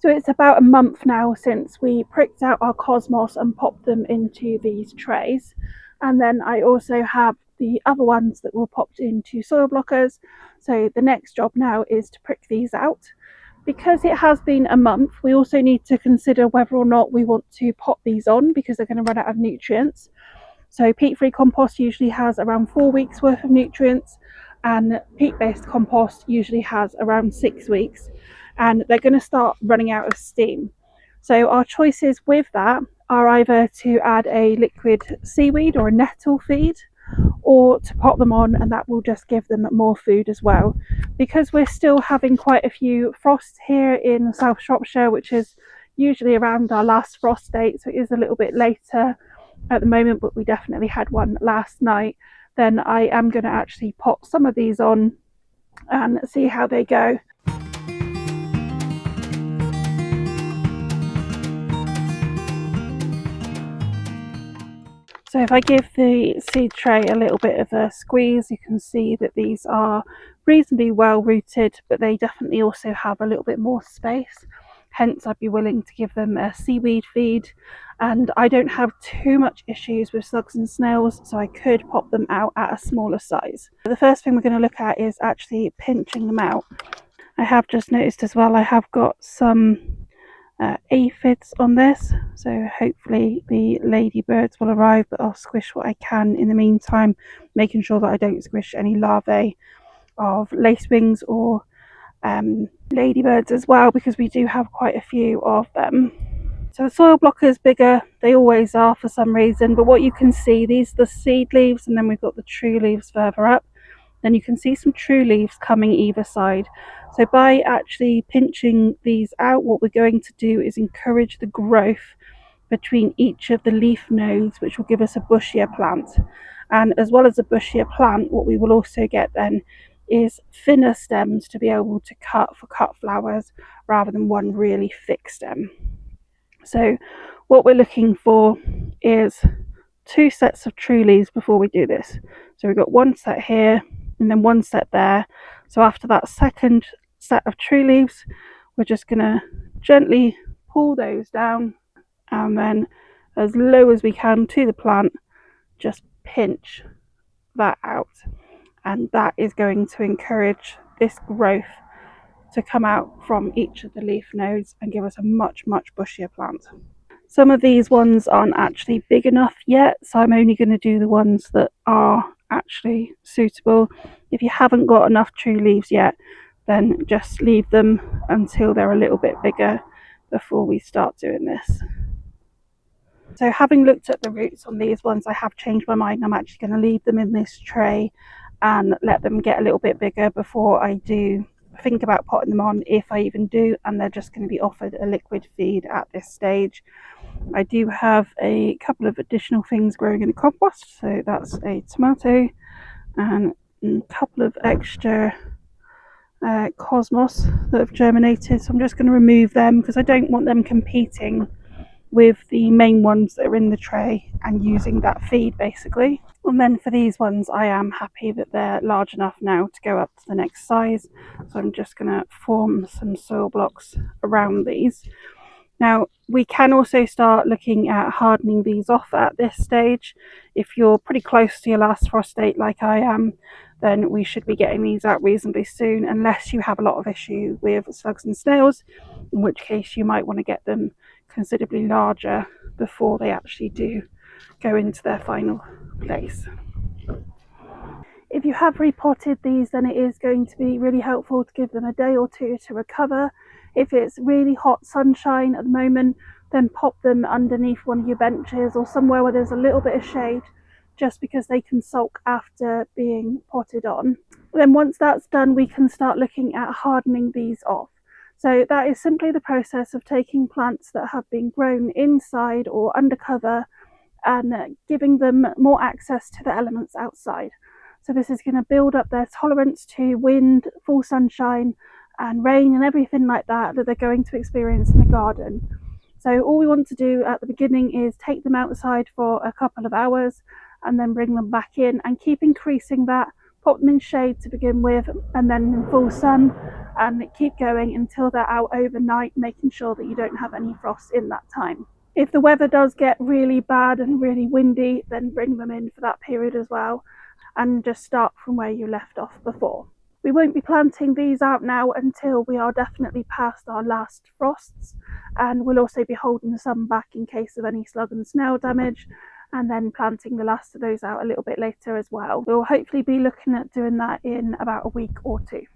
So it's about a month now since we pricked out our cosmos and popped them into these trays. And then I also have the other ones that were popped into soil blockers. So the next job now is to prick these out. Because it has been a month, we also need to consider whether or not we want to pop these on because they're going to run out of nutrients. So peat-free compost usually has around 4 weeks worth of nutrients, and peat-based compost usually has around 6 weeks, and they're going to start running out of steam. So our choices with that are either to add a liquid seaweed or a nettle feed, or to pop them on, and that will just give them more food as well. Because we're still having quite a few frosts here in South Shropshire, which is usually around our last frost date, so it is a little bit later at the moment, but we definitely had one last night, then I am going to actually pop some of these on and see how they go. So if I give the seed tray a little bit of a squeeze, you can see that these are reasonably well rooted, but they definitely also have a little bit more space. Hence, I'd be willing to give them a seaweed feed. And I don't have too much issues with slugs and snails, so I could pop them out at a smaller size. The first thing we're going to look at is actually pinching them out. I have just noticed as well, I have got some aphids on this, so hopefully the ladybirds will arrive, but I'll squish what I can in the meantime, making sure that I don't squish any larvae of lacewings or ladybirds as well, because we do have quite a few of them. So the soil blocker is bigger, they always are for some reason, but what you can see, these are the seed leaves, and then we've got the true leaves further up. Then you can see some true leaves coming either side. So by actually pinching these out, what we're going to do is encourage the growth between each of the leaf nodes, which will give us a bushier plant. And as well as a bushier plant, what we will also get then is thinner stems to be able to cut for cut flowers rather than one really thick stem. So what we're looking for is 2 sets of true leaves before we do this. So we've got one set here and then one set there. So after that second set of true leaves, we're just going to gently pull those down, and then as low as we can to the plant, just pinch that out, and that is going to encourage this growth to come out from each of the leaf nodes and give us a much bushier plant. Some of these ones aren't actually big enough yet, so I'm only going to do the ones that are actually suitable. If you haven't got enough true leaves yet, then just leave them until they're a little bit bigger before we start doing this. So having looked at the roots on these ones, I have changed my mind. I'm actually going to leave them in this tray and let them get a little bit bigger before I do think about potting them on, if I even do, and they're just going to be offered a liquid feed at this stage. I do have a couple of additional things growing in the compost, so that's a tomato and a couple of extra cosmos that have germinated, so I'm just going to remove them because I don't want them competing with the main ones that are in the tray and using that feed basically. And then for these ones, I am happy that they're large enough now to go up to the next size, so I'm just going to form some soil blocks around these. Now we can also start looking at hardening these off at this stage. If you're pretty close to your last frost date like I am, then we should be getting these out reasonably soon, unless you have a lot of issue with slugs and snails, in which case you might want to get them considerably larger before they actually do go into their final place. If you have repotted these, then it is going to be really helpful to give them a day or two to recover. If it's really hot sunshine at the moment, then pop them underneath one of your benches or somewhere where there's a little bit of shade, just because they can sulk after being potted on. Then once that's done, we can start looking at hardening these off. So that is simply the process of taking plants that have been grown inside or undercover and giving them more access to the elements outside. So this is going to build up their tolerance to wind, full sunshine and rain and everything like that they're going to experience in the garden. So all we want to do at the beginning is take them outside for a couple of hours and then bring them back in and keep increasing that. Pop them in shade to begin with, and then in full sun, and keep going until they're out overnight, making sure that you don't have any frost in that time. If the weather does get really bad and really windy, then bring them in for that period as well, and just start from where you left off before. We won't be planting these out now until we are definitely past our last frosts, and we'll also be holding some back in case of any slug and snail damage, and then planting the last of those out a little bit later as well. We'll hopefully be looking at doing that in about a week or two.